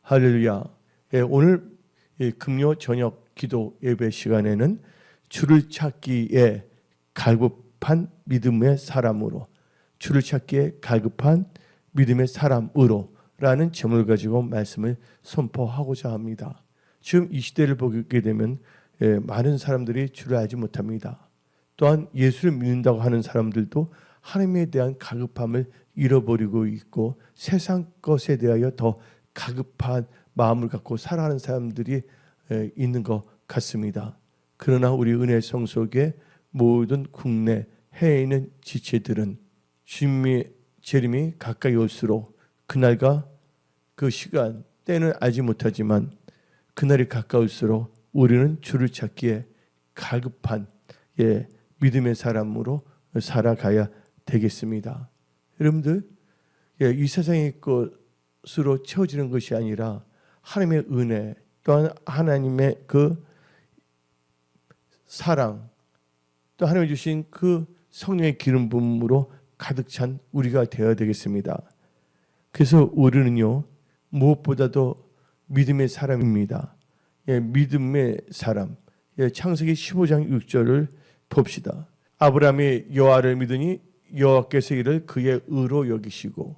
할렐루야. 오늘 금요 저녁 기도 예배 시간에는 주를 찾기에 갈급한 믿음의 사람으로, 주를 찾기에 갈급한 믿음의 사람으로 라는 제목을 가지고 말씀을 선포하고자 합니다. 지금 이 시대를 보게 되면 많은 사람들이 주를 알지 못합니다. 또한 예수를 믿는다고 하는 사람들도 하나님에 대한 갈급함을 잃어버리고 있고 세상 것에 대하여 더 갈급한 마음을 갖고 살아가는 사람들이 있는 것 같습니다. 그러나 우리 은혜 성속의 모든 국내 해외에 있는 지체들은 주님의 재림이 가까이 올수록 그날과 그 시간 때는 알지 못하지만 그날이 가까울수록 우리는 주를 찾기에 갈급한 믿음의 사람으로 살아가야 되겠습니다. 여러분들, 이 세상의 것으로 채워지는 것이 아니라 하나님의 은혜, 또한 하나님의 그 사랑, 또 하나님이 주신 그 성령의 기름 부음으로 가득 찬 우리가 되어야 되겠습니다. 그래서 우리는요, 무엇보다도 믿음의 사람입니다. 믿음의 사람. 창세기 15장 6절을 봅시다. 아브라함이 여호와를 믿으니 여호와께서 이를 그의 의로 여기시고,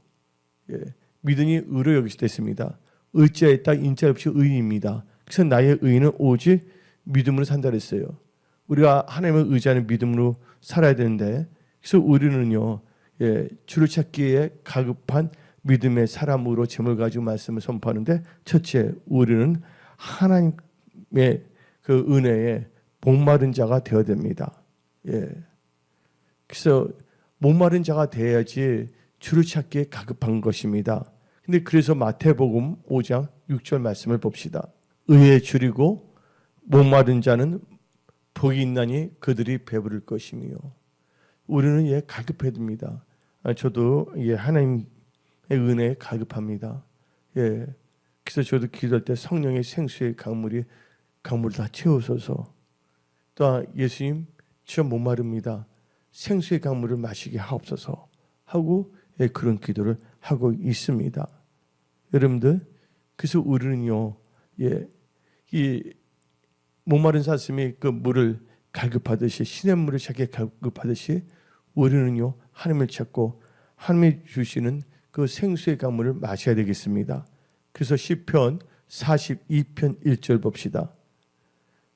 믿으니 의로 여기시됐습니다. 의자에다 인자 없이 의인입니다. 그래서 나의 의인은 오직 믿음으로 산다 그랬어요. 우리가 하나님을 의지하는 믿음으로 살아야 되는데, 그래서 우리는요, 주를 찾기에 가급한 믿음의 사람으로 제목을 가지고 말씀을 선포하는데, 첫째, 우리는 하나님의 그 은혜에 목마른 자가 되어야 됩니다. 그래서 목마른 자가 되어야지 주를 찾기에 가급한 것입니다. 근데 그래서 마태복음 5장 6절 말씀을 봅시다. 의에 줄이고 목마른 자는 복이 있나니 그들이 배부를 것이며. 우리는 가급해야 됩니다. 저도 하나님의 은혜에 가급합니다. 그래서 저도 기도할 때 성령의 생수의 강물을 다 채우소서. 또 예수님, 저 목마릅니다. 생수의 강물을 마시게 하옵소서 하고 그런 기도를 하고 있습니다. 여러분들, 그래서 우리는요, 이 목마른 사슴이 그 물을 갈급하듯이, 신의 물을 찾기에 갈급하듯이 우리는요, 하나님을 찾고 하나님이 주시는 그 생수의 강물을 마셔야 되겠습니다. 그래서 시편 42편 1절 봅시다.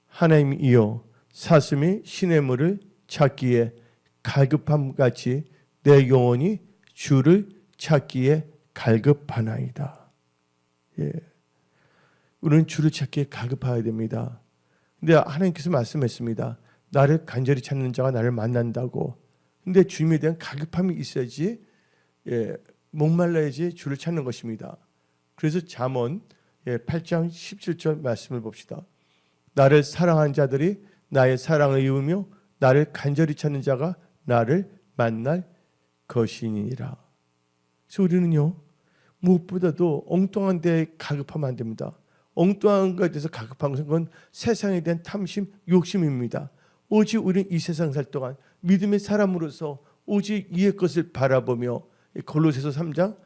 하나님이여, 사슴이 신의 물을 찾기에 갈급함같이 내 영혼이 주를 찾기에 갈급하나이다. 우리는 주를 찾기에 갈급해야 됩니다. 근데 하나님께서 말씀했습니다. 나를 간절히 찾는 자가 나를 만난다고. 근데 주님에 대한 갈급함이 있어야지, 목말라야지 주를 찾는 것입니다. 그래서 잠언 8장 17절 말씀을 봅시다. 나를 사랑한 자들이 나의 사랑을 이으며 나를 간절히 찾는 자가 나를 만날 것이니라. 그래서 우리는요, 무엇보다도 엉뚱한 데에 가급하면 안 됩니다. 엉뚱한 것에 대해서 가급한 것은 세상에 대한 탐심, 욕심입니다. 오직 우리는 이 세상 살 동안 믿음의 사람으로서 오직 이의 것을 바라보며, 골로새서 3장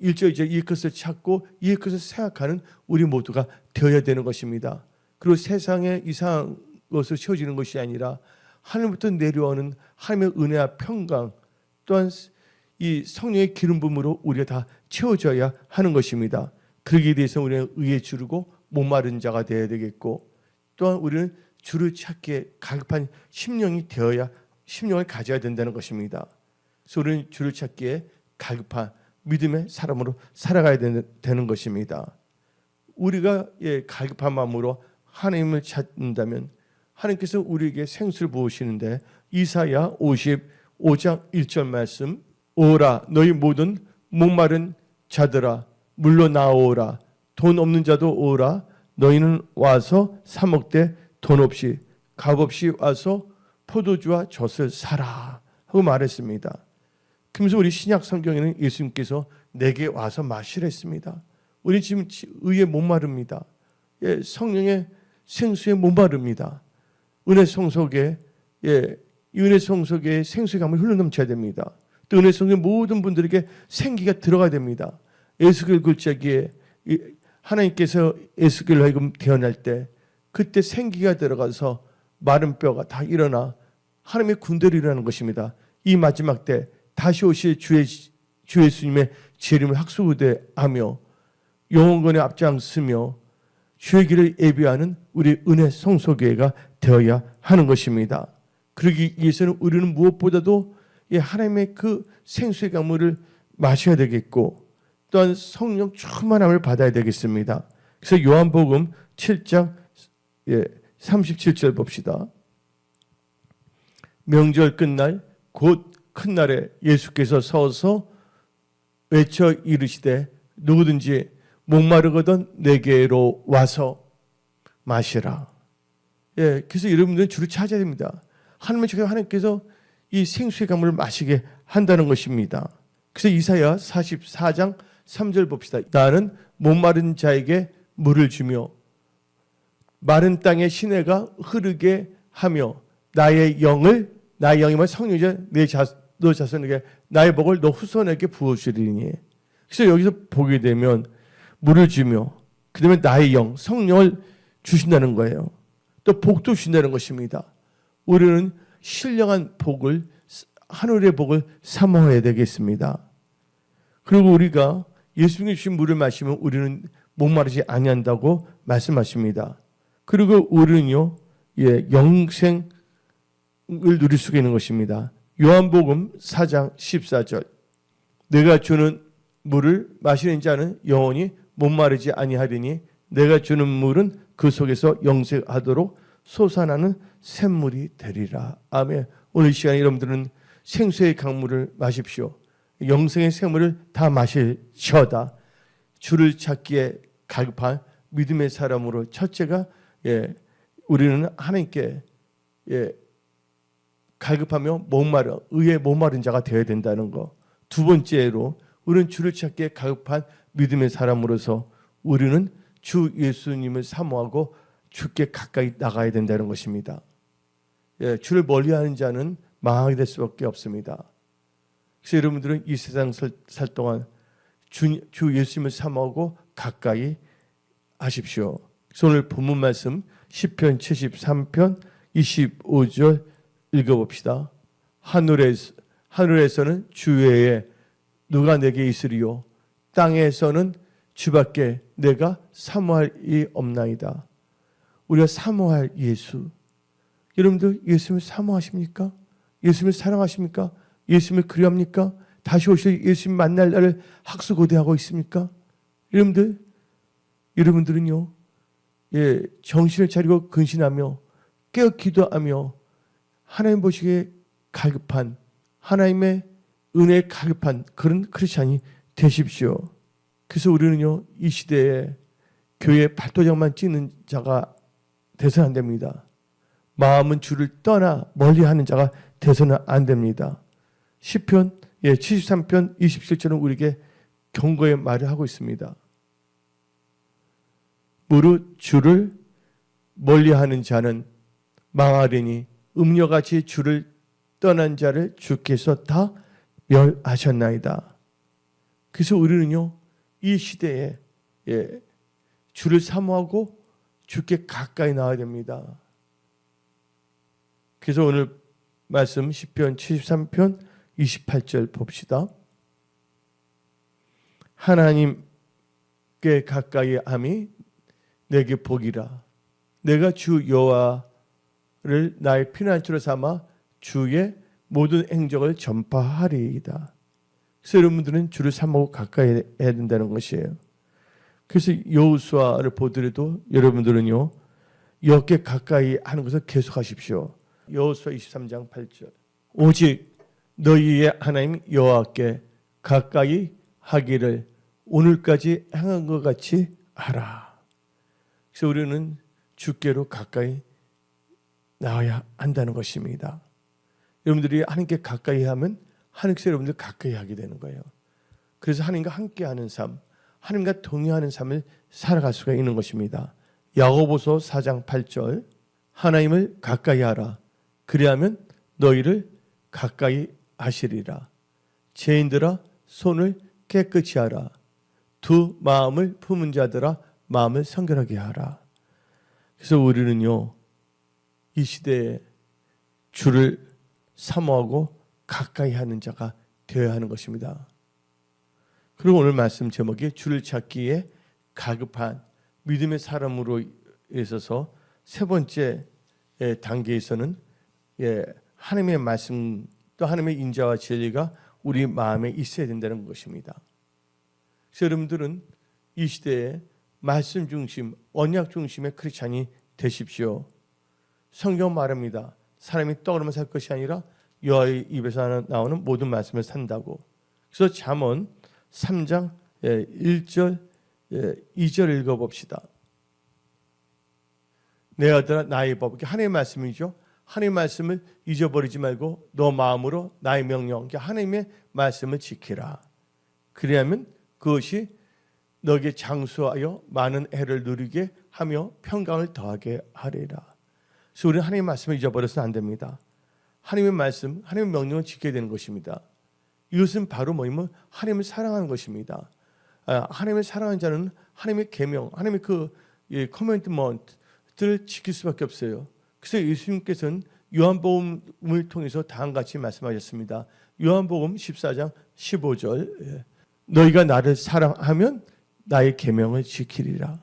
1절 2절 이의 것을 찾고 이의 것을 생각하는 우리 모두가 되어야 되는 것입니다. 그리고 세상에 이상한 것을 채워지는 것이 아니라 하늘부터 내려오는 하나님의 은혜와 평강, 또한 이 성령의 기름 부음으로 우리가 다 채워져야 하는 것입니다. 그러기에 대해서 우리는 의에 주르고 목마른 자가 되어야 되겠고, 또한 우리는 주를 찾기에 갈급한 심령이 되어야, 심령을 가져야 된다는 것입니다. 그래서 우리는 주를 찾기에 갈급한 믿음의 사람으로 살아가야 되는 것입니다. 우리가 갈급한 마음으로 하나님을 찾는다면 하나님께서 우리에게 생수를 부으시는데, 이사야 55장 1절 말씀, 오라 너희 모든 목마른 자들아 물러 나오라, 돈 없는 자도 오라, 너희는 와서 사 먹되 돈 없이 값 없이 와서 포도주와 젖을 사라 하고 말했습니다. 그러면서 우리 신약 성경에는 예수님께서 내게 와서 마시라 했습니다. 우리 지금 의에 목마릅니다. 성령의 생수에 목마릅니다. 은혜 성속에, 이 은혜 성속에 생수의 강물이 흘러넘쳐야 됩니다. 또 은혜 성속의 모든 분들에게 생기가 들어가야 됩니다. 에스겔 글자기에 하나님께서 에스겔로 하여금 태어날 때 그때 생기가 들어가서 마른 뼈가 다 일어나 하나님의 군대로 일어나는 것입니다. 이 마지막 때 다시 오실 주 예수님의 재림을 학수고대하며 영원권에 앞장서며 주의 길을 예비하는 우리 은혜 성소교회가 되어야 하는 것입니다. 그러기 위해서는 우리는 무엇보다도 하나님의 그 생수의 강물을 마셔야 되겠고 또한 성령 충만함을 받아야 되겠습니다. 그래서 요한복음 7장 37절 봅시다. 명절 끝날 곧 큰 날에 예수께서 서서 외쳐 이르시되 누구든지 목마르거든 내게로 와서 마시라. 그래서 여러분들은 주를 찾아야 됩니다. 하나님께서 이 생수의 강물을 마시게 한다는 것입니다. 그래서 이사야 44장 3절 봅시다. 나는 목마른 자에게 물을 주며 마른 땅에 시내가 흐르게 하며 나의 영을 성령이자 너 자손에게 나의 복을 너 후손에게 부어주리니. 그래서 여기서 보게 되면 물을 주며 그다음에 나의 영 성령을 주신다는 거예요. 또 복도 주신다는 것입니다. 우리는 신령한 복을 하늘의 복을 사모해야 되겠습니다. 그리고 우리가 예수님이 주신 물을 마시면 우리는 목마르지 아니한다고 말씀하십니다. 그리고 우리는요, 영생을 누릴 수가 있는 것입니다. 요한복음 4장 14절. 내가 주는 물을 마시는 자는 영원히 목마르지 아니하리니 내가 주는 물은 그 속에서 영생하도록 솟아나는 샘물이 되리라. 아멘. 오늘 이 시간에 여러분들은 생수의 강물을 마십시오. 영생의 샘물을 다 마실지어다. 주를 찾기에 갈급한 믿음의 사람으로 첫째가 우리는 하나님께 갈급하며 의에 목마른 자가 되어야 된다는 것. 두 번째로 우리는 주를 찾기에 갈급한 믿음의 사람으로서 우리는 주 예수님을 사모하고 주께 가까이 나가야 된다는 것입니다. 주를 멀리하는 자는 망하게 될 수밖에 없습니다. 그래서 여러분들은 이 세상 살 동안 주 예수님을 사모하고 가까이 하십시오. 그래서 오늘 본문 말씀 시편 73편 25절 읽어봅시다. 하늘에서는 주 외에 누가 내게 있으리요 땅에서는 주밖에 내가 사모할 이 없나이다. 우리가 사모할 예수. 여러분들 예수님을 사모하십니까? 예수님을 사랑하십니까? 예수님을 그리합니까? 다시 오실 예수님 만날 날을 학수고대하고 있습니까? 여러분들은요, 정신을 차리고 근신하며 깨어 기도하며 하나님 보시기에 갈급한 하나님의 은혜에 갈급한 그런 크리스찬이 되십시오. 그래서 우리는요, 이 시대에 교회 발도장만 찍는 자가 돼서는 안 됩니다. 마음은 주를 떠나 멀리하는 자가 돼서는 안 됩니다. 시편 73편 27절은 우리에게 경고의 말을 하고 있습니다. 무릇 주를 멀리하는 자는 망하리니 음녀같이 주를 떠난 자를 주께서 다 멸하셨나이다. 그래서 우리는요, 이 시대에 주를 사모하고 주께 가까이 나와야 됩니다. 그래서 오늘 말씀 시편 73편 28절 봅시다. 하나님께 가까이 함이 내게 복이라. 내가 주 여호와를 나의 피난처로 삼아 주의 모든 행적을 전파하리이다. 그래서 여러분들은 주를 사모하고 가까이 해야 된다는 것이에요. 그래서 여호수아를 보더라도 여러분들은요, 여호와께 가까이 하는 것을 계속하십시오. 여호수아 23장 8절. 오직 너희의 하나님 여호와께 가까이 하기를 오늘까지 행한 것 같이 하라. 그래서 우리는 주께로 가까이 나와야 한다는 것입니다. 여러분들이 하나님께 가까이 하면 하나님께서 여러분들 가까이 하게 되는 거예요. 그래서 하나님과 함께하는 삶, 하나님과 동의하는 삶을 살아갈 수가 있는 것입니다. 야고보서 4장 8절. 하나님을 가까이 하라. 그리하면 너희를 가까이 하시리라. 죄인들아 손을 깨끗이 하라. 두 마음을 품은 자들아 마음을 성결하게 하라. 그래서 우리는요, 이 시대에 주를 사모하고 가까이 하는 자가 되어야 하는 것입니다. 그리고 오늘 말씀 제목이 주를 찾기에 가급한 믿음의 사람으로 있어서 세 번째 단계에서는 하나님의 말씀 또 하나님의 인자와 진리가 우리 마음에 있어야 된다는 것입니다. 그래서 여러분들은 이 시대에 말씀 중심, 언약 중심의 크리스찬이 되십시오. 성경 말합니다. 사람이 떡으로만 살 것이 아니라 여호와의 입에서 나오는 모든 말씀을 산다고. 그래서 잠언 3장 1절 2절 읽어봅시다. 내 아들아 나의 법, 하나님의 말씀이죠. 하나님의 말씀을 잊어버리지 말고 너 마음으로 나의 명령, 하나님의 말씀을 지키라. 그리하면 그것이 너에게 장수하여 많은 해를 누리게 하며 평강을 더하게 하리라. 그래서 우리는 하나님의 말씀을 잊어버려서는 안 됩니다. 하나님의 말씀, 하나님의 명령을 지켜야 되는 것입니다. 이것은 바로 뭐냐면 하나님을 사랑하는 것입니다. 하나님을 사랑하는 자는 하나님의 계명, 하나님의 커맨드먼트를 지킬 수밖에 없어요. 그래서 예수님께서는 요한복음을 통해서 다음같이 말씀하셨습니다. 요한복음 14장 15절 너희가 나를 사랑하면 나의 계명을 지키리라.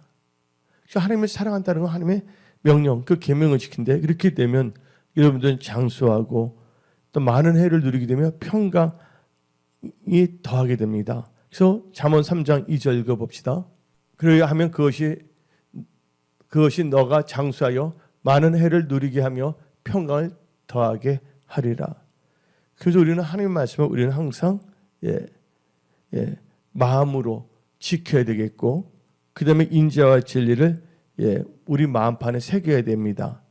하나님을 사랑한다는 건 하나님의 명령, 그 계명을 지킨대. 그렇게 되면 여러분들은 장수하고 또 많은 해를 누리게 되면 평강이 더하게 됩니다. 그래서 잠언 3장 2절 읽어봅시다. 그러야 하면 그것이 너가 장수하여 많은 해를 누리게 하며 평강을 더하게 하리라. 그래서 우리는 하나님의 말씀을 우리는 항상 마음으로 지켜야 되겠고, 그 다음에 인자와 진리를 우리 마음판에 새겨야 됩니다.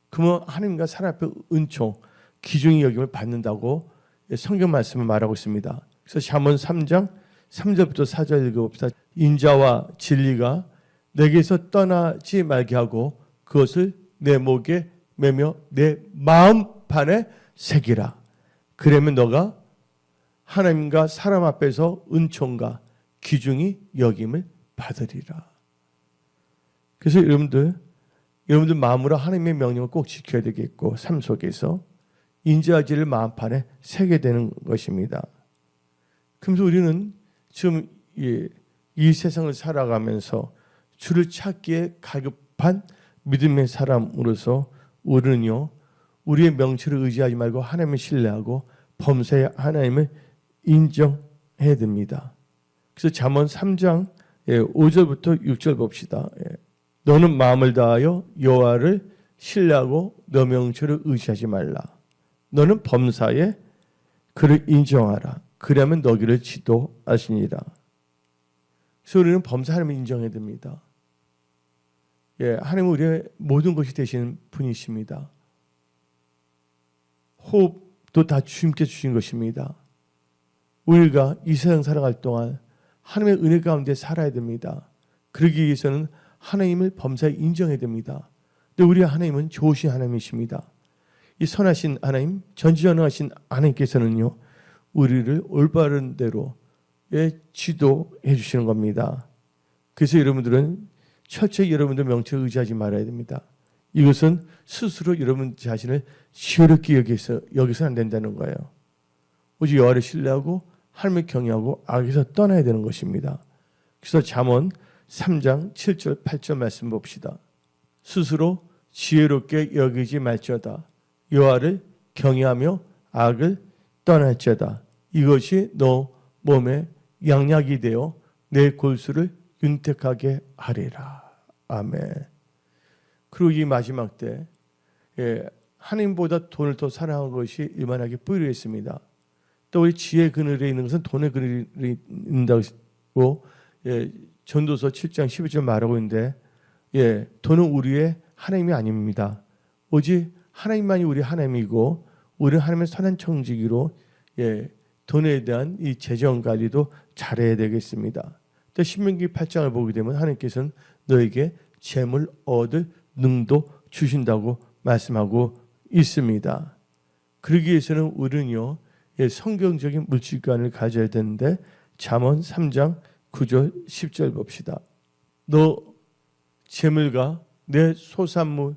그러면 하나님과 사람 앞에 은총, 귀중히 여김을 받는다고 성경 말씀을 말하고 있습니다. 그래서 잠언 3장 3절부터 4절 읽어봅시다. 인자와 진리가 내게서 떠나지 말게 하고 그것을 내 목에 매며 내 마음판에 새기라. 그러면 너가 하나님과 사람 앞에서 은총과 귀중히 여김을 받으리라. 그래서 여러분들 마음으로 하나님의 명령을 꼭 지켜야 되겠고, 삶 속에서 인자와 진리를 마음판에 새게 되는 것입니다. 그래서 우리는 지금 이 세상을 살아가면서 주를 찾기에 가급한 믿음의 사람으로서 우리는요, 우리의 명치를 의지하지 말고 하나님을 신뢰하고 범사의 하나님을 인정해야 됩니다. 그래서 잠언 3장 5절부터 6절 봅시다. 너는 마음을 다하여 여호와를 신뢰하고 너 명철을 의지하지 말라. 너는 범사에 그를 인정하라. 그러면 너희를 지도하시니라. 그래서 우리는 범사 하나님을 인정해야 됩니다. 하나님은 우리의 모든 것이 되시는 분이십니다. 호흡도 다 주님께 주신 것입니다. 우리가 이 세상 살아갈 동안 하나님의 은혜 가운데 살아야 됩니다. 그러기 위해서는 하나님을 범사에 인정해야 됩니다. 근데 우리 하나님은 좋으신 하나님이십니다. 이 선하신 하나님, 전지전능하신 하나님께서는요, 우리를 올바른 대로 지도해 주시는 겁니다. 그래서 여러분들은 철저히 여러분들 명철을 의지하지 말아야 됩니다. 이것은 스스로 여러분 자신을 시원하게 여기서는 안 된다는 거예요. 오직 여호와를 신뢰하고 하나님을 경외하고 악에서 떠나야 되는 것입니다. 그래서 잠언 3장 7절 8절 말씀 봅시다. 스스로 지혜롭게 여기지 말지어다. 여호와를 경외하며 악을 떠날지어다. 이것이 너 몸에 양약이 되어 내 골수를 윤택하게 하리라. 아멘. 그리고 이 마지막 때 하나님보다 돈을 더 사랑한 것이 일만하게 뿌리했습니다. 또 우리 지혜 그늘에 있는 것은 돈의 그늘이 있다고 전도서 7장 12절 말하고 있는데, 돈은 우리의 하나님이 아닙니다. 오직 하나님만이 우리 하나님이고, 우리는 하나님의 선한 청지기로 돈에 대한 이 재정 관리도 잘해야 되겠습니다. 또 신명기 8장을 보게 되면 하나님께서는 너에게 재물 얻을 능도 주신다고 말씀하고 있습니다. 그러기 위해서는 우리는요, 성경적인 물질관을 가져야 되는데, 잠언 3장 9절 10절 봅시다. 너 재물과 내 소산물의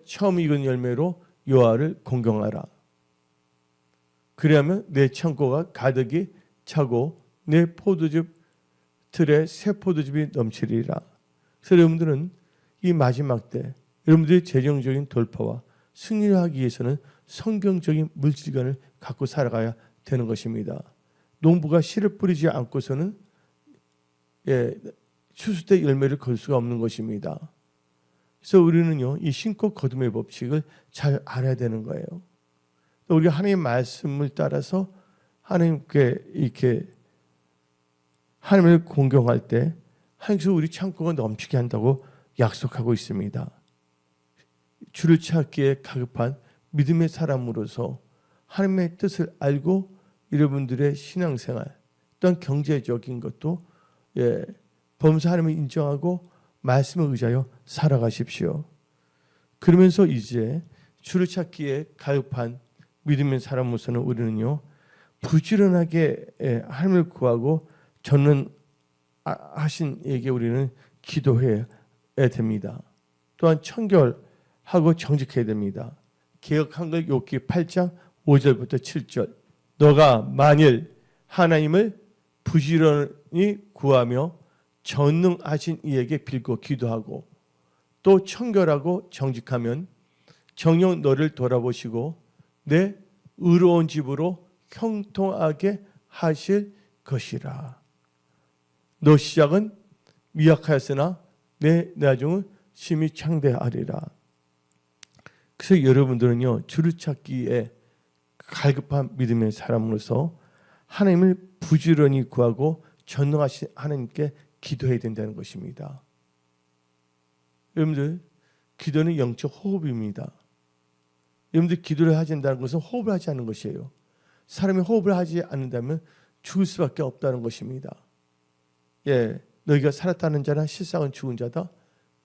처음 익은 열매로 여호와를 공경하라. 그리하면 내 창고가 가득히 차고 내 포도즙 틀에 새 포도즙이 넘치리라. 그래서 여러분들은 이 마지막 때 여러분들의 재정적인 돌파와 승리를 하기 위해서는 성경적인 물질관을 갖고 살아가야 되는 것입니다. 농부가 씨를 뿌리지 않고서는 추수 때 열매를 거둘 수가 없는 것입니다. 그래서 우리는요, 이 심고 거둠의 법칙을 잘 알아야 되는 거예요. 우리가 하나님의 말씀을 따라서 하나님께 이렇게 하나님을 공경할 때 하나님께서 우리 창고가 넘치게 한다고 약속하고 있습니다. 주를 찾기에 가급한 믿음의 사람으로서 하나님의 뜻을 알고 여러분들의 신앙생활 또한 경제적인 것도 범사 하나님을 인정하고 말씀을 의지하여 살아가십시오. 그러면서 이제 주를 찾기에 가급한 믿음의 사람으로서는 우리는요, 부지런하게 하나님을 구하고 전능하신 에게 우리는 기도해야 됩니다. 또한 청결하고 정직해야 됩니다. 개역 한글 욥기 8장 5절부터 7절. 너가 만일 하나님을 부지런히 구하며 전능하신 이에게 빌고 기도하고 또 청결하고 정직하면 정녕 너를 돌아보시고 내 의로운 집으로 형통하게 하실 것이라. 너 시작은 미약하였으나 내 나중은 심히 창대하리라. 그래서 여러분들은요, 주를 찾기에 갈급한 믿음의 사람으로서 하나님을 부지런히 구하고 전능하신 하나님께 기도해야 된다는 것입니다. 여러분들, 기도는 영적 호흡입니다. 여러분들 기도를 하지 않는다는 것은 호흡을 하지 않는 것이에요. 사람이 호흡을 하지 않는다면 죽을 수밖에 없다는 것입니다. 너희가 살았다는 자는 실상은 죽은 자다.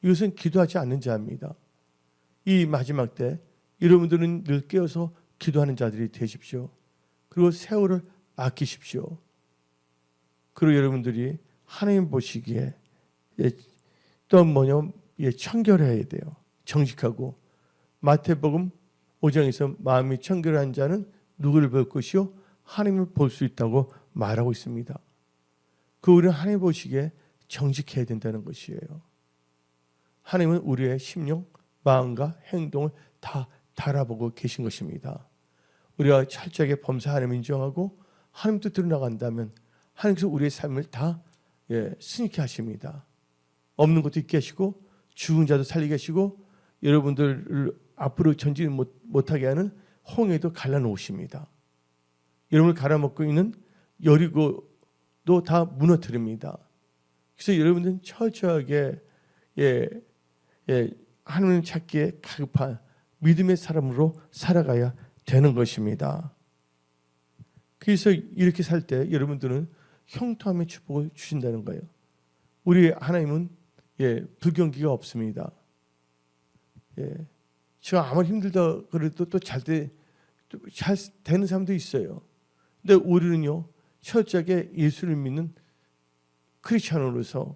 이것은 기도하지 않는 자입니다. 이 마지막 때 여러분들은 늘 깨어서 기도하는 자들이 되십시오. 그리고 세월을 아끼십시오. 그리고 여러분들이 하나님 보시기에 또 뭐냐, 청결해야 돼요. 정직하고. 마태복음 5장에서 마음이 청결한 자는 누구를 볼 것이요? 하나님을 볼 수 있다고 말하고 있습니다. 우리는 하나님 보시기에 정직해야 된다는 것이에요. 하나님은 우리의 심령, 마음과 행동을 다 달아보고 계신 것입니다. 우리가 철저하게 범사 하나님을 인정하고 하나님 뜻대로 나간다면 하나님께서 우리의 삶을 다 승리케 하십니다. 없는 것도 있게 하시고 죽은 자도 살리게 하시고 여러분들을 앞으로 전진 못하게 하는 홍해도 갈라놓으십니다. 여러분을 갈아먹고 있는 여리고도 다 무너뜨립니다. 그래서 여러분들은 철저하게 하나님을 찾기에 가급한 믿음의 사람으로 살아가야 되는 것입니다. 그래서 이렇게 살 때 여러분들은 형통함의 축복을 주신다는 거예요. 우리 하나님은 불경기가 없습니다. 제가 아무리 힘들다 그래도 또 잘 되는 사람도 있어요. 근데 우리는요, 철저하게 예수를 믿는 크리스찬으로서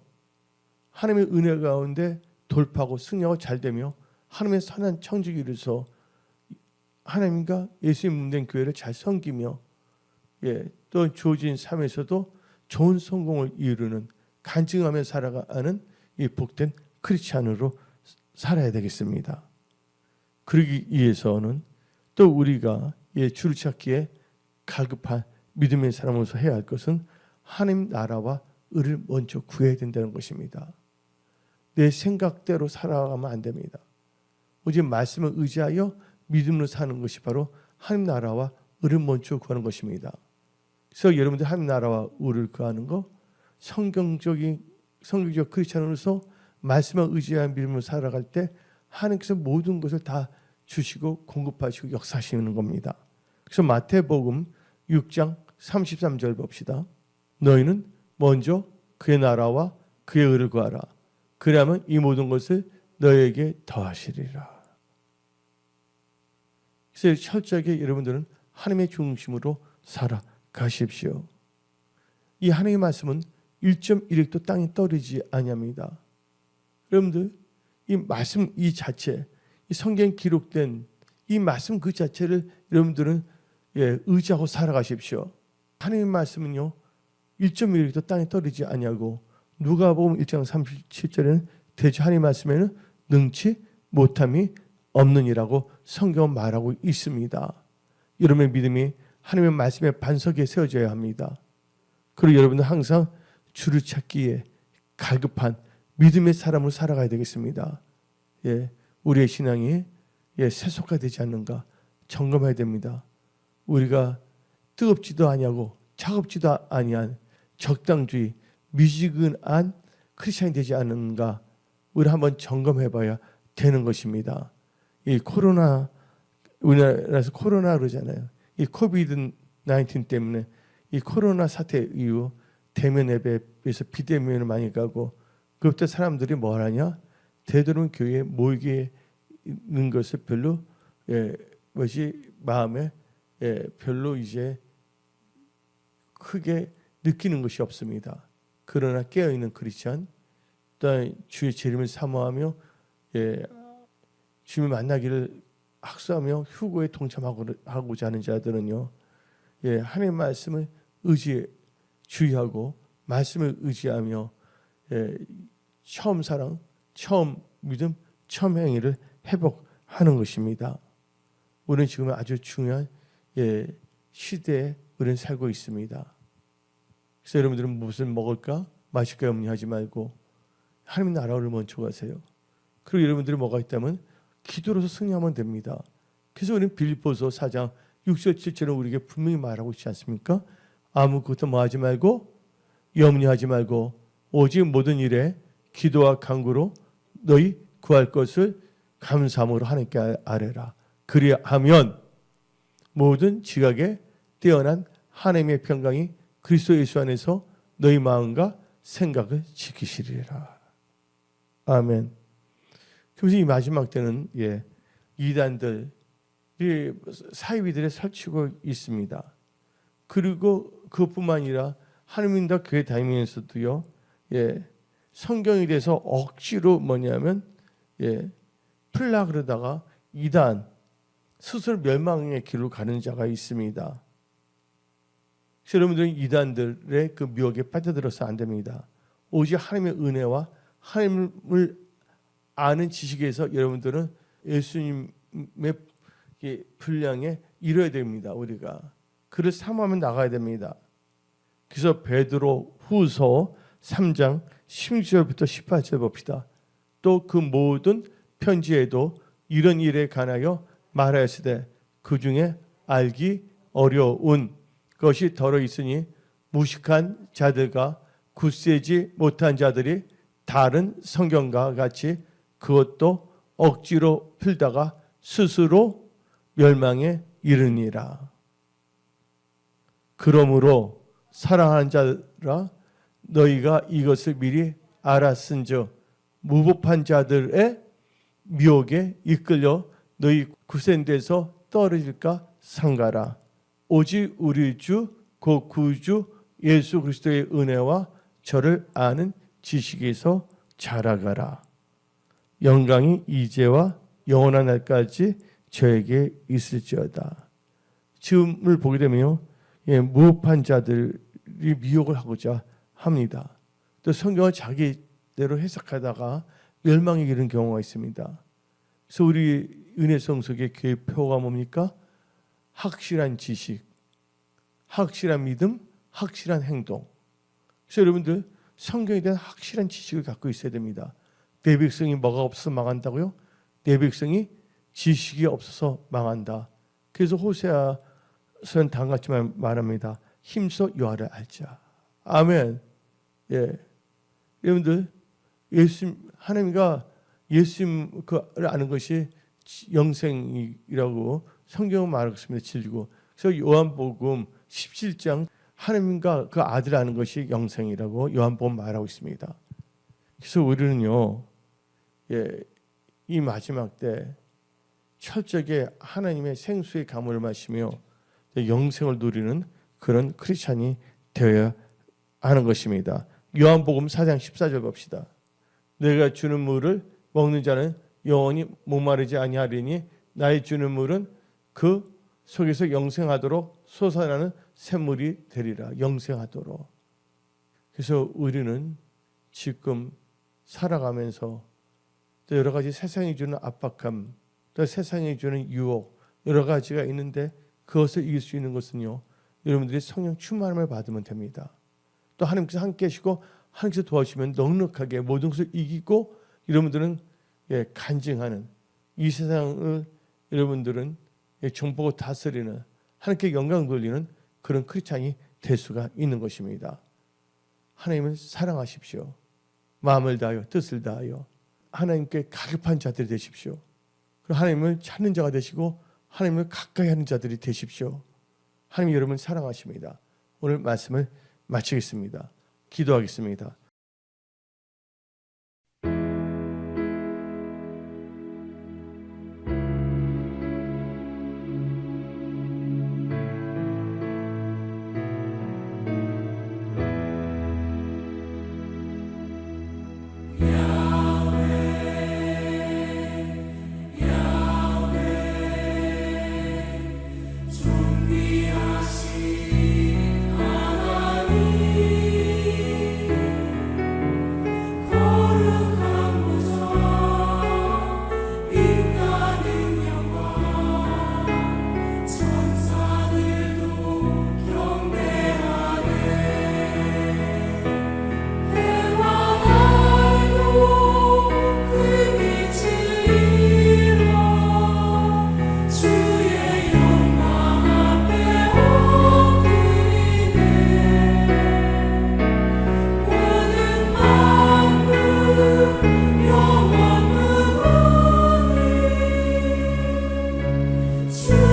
하나님의 은혜 가운데 돌파하고 승리하고 잘되며 하나님의 선한 청지기로서 하나님과 예수님 몸된 교회를 잘 섬기며 또 주어진 삶에서도 좋은 성공을 이루는 간증하며 살아가는 이 복된 크리스찬으로 살아야 되겠습니다. 그러기 위해서는 또 우리가 주를 찾기에 갈급한 믿음의 사람으로서 해야 할 것은 하나님 나라와 의를 먼저 구해야 된다는 것입니다. 내 생각대로 살아가면 안 됩니다. 오직 말씀을 의지하여 믿음으로 사는 것이 바로 하나님 나라와 의를 먼저 구하는 것입니다. 그래서 여러분들 하나님 나라와 의를 구하는 거, 성경적 크리스찬으로서 말씀을 의지하는 믿음으로 살아갈 때 하나님께서 모든 것을 다 주시고 공급하시고 역사하시는 겁니다. 그래서 마태복음 6장 33절 봅시다. 너희는 먼저 그의 나라와 그의 의를 구하라. 그러면 이 모든 것을 너희에게 더하시리라. 그래서 철저하게 여러분들은 하나님의 중심으로 살아가십시오. 이 하나님의 말씀은 1.1획도 땅에 떨어지지 아니합니다. 여러분들 이 말씀 이 자체, 이 성경 기록된 이 말씀 그 자체를 여러분들은 의지하고 살아가십시오. 하나님의 말씀은요 1.1도 땅에 떨어지지 아니하고 누가복음 1장 37절에는 대저 하나님의 말씀에는 능치 못함이 없느니라고 성경은 말하고 있습니다. 여러분의 믿음이 하나님의 말씀의 반석에 세워져야 합니다. 그리고 여러분은 항상 주를 찾기에 갈급한 믿음의 사람으로 살아가야 되겠습니다. 우리의 신앙이 세속화 되지 않는가 점검해야 됩니다. 우리가 뜨겁지도 아니하고 차갑지도 아니한 적당주의, 미지근한 크리스천이 되지 않는가 우리 한번 점검해봐야 되는 것입니다. 이 코로나, 우리나라에서 코로나 그러잖아요. 이 코비드 19 때문에 이 코로나 사태 이후 대면 예배에서 비대면을 많이 가고 그때 사람들이 뭘 하냐? 되도록 교회에 모이게 있는 것을 별로 마음에 별로 이제 크게 느끼는 것이 없습니다. 그러나 깨어있는 크리스천, 또 주의 재림을 사모하며 주님을 만나기를 학수하며 휴고에 동참하고자 하는 자들은요, 하나님의 말씀을 주의하고 말씀을 의지하며 처음 사랑, 처음 믿음, 처음 행위를 회복하는 것입니다. 우리는 지금 아주 중요한 시대에 우리는 살고 있습니다. 그래서 여러분들은 무엇을 먹을까? 마실까 염려하지 말고 하나님의 나라를 먼저 가세요. 그리고 여러분들이 뭐가 있다면 기도로서 승리하면 됩니다. 그래서 우리는 빌립보서 4장 6절 7절은 우리에게 분명히 말하고 있지 않습니까? 아무것도 뭐하지 말고 염려하지 말고 오직 모든 일에 기도와 간구로 너희 구할 것을 감사함으로 하나님께 아뢰라. 그리하면 모든 지각에 뛰어난 하나님의 평강이 그리스도 예수 안에서 너희 마음과 생각을 지키시리라. 아멘. 그래서 이 마지막 때는 이단들, 사이비들에 설치고 있습니다. 그리고 그것뿐만 아니라 하나님과 교회 다니면서도요, 성경에 대해서 억지로 뭐냐면 풀라 그러다가 이단 스스로 멸망의 길로 가는 자가 있습니다. 그래서 여러분들은 이단들의 그 미혹에 빠져들어서 안 됩니다. 오직 하나님의 은혜와 하나님을 아는 지식에서 여러분들은 예수님의 분량에 이뤄야 됩니다. 우리가 그를 사모하면 나가야 됩니다. 그래서 베드로 후서 3장 16절부터 18절 봅시다. 또 그 모든 편지에도 이런 일에 관하여 말하였으되 그 중에 알기 어려운 것이 더러 있으니 무식한 자들과 굳세지 못한 자들이 다른 성경과 같이 그것도 억지로 풀다가 스스로 멸망에 이르니라. 그러므로 사랑하는 자들아 너희가 이것을 미리 알았은즉 무법한 자들의 미혹에 이끌려 너희 구센돼서 떨어질까 삼가라. 오직 우리 주 곧 구주 예수 그리스도의 은혜와 저를 아는 지식에서 자라가라. 영광이 이제와 영원한 날까지 저에게 있을지어다. 지금을 보게 되면요, 무법한 자들이 미혹을 하고자 합니다. 또 성경을 자기대로 해석하다가 멸망에 이르는 경우가 있습니다. 그래서 우리 은혜성속의 교회 표가 뭡니까? 확실한 지식, 확실한 믿음, 확실한 행동. 그래서 여러분들 성경에 대한 확실한 지식을 갖고 있어야 됩니다. 내 백성이 뭐가 없어서 망한다고요? 내 백성이 지식이 없어서 망한다. 그래서 호세아서는 다음과 같이 말합니다. 힘써 여호와를 알자. 아멘. 여러분들 하나님과 예수님을 아는 것이 영생이라고 성경은 말하고 있습니다. 진리고. 그래서 요한복음 17장 하나님과 그 아들 아는 것이 영생이라고 요한복음 말하고 있습니다. 그래서 우리는요, 이 마지막 때 철저하게 하나님의 생수의 가물을 마시며 영생을 누리는 그런 크리스찬이 되어야 하는 것입니다. 요한복음 4장 14절 봅시다. 내가 주는 물을 먹는 자는 영원히 목마르지 아니하리니 나의 주는 물은 그 속에서 영생하도록 솟아나는 샘물이 되리라. 영생하도록. 그래서 우리는 지금 살아가면서 또 여러 가지 세상이 주는 압박감, 또 세상이 주는 유혹 여러 가지가 있는데 그것을 이길 수 있는 것은요, 여러분들이 성령 충만함을 받으면 됩니다. 또 하나님께서 함께 하시고 하나님께서 도와주시면 넉넉하게 모든 것을 이기고 여러분들은 간증하는, 이 세상을 여러분들은 정복을 다스리는, 하나님께 영광 돌리는 그런 크리스찬이 될 수가 있는 것입니다. 하나님을 사랑하십시오. 마음을 다하여 뜻을 다하여 하나님께 가급한 자들이 되십시오. 그리고 하나님을 찾는 자가 되시고 하나님을 가까이 하는 자들이 되십시오. 하나님 여러분 사랑하십니다. 오늘 말씀을 마치겠습니다. 기도하겠습니다. 주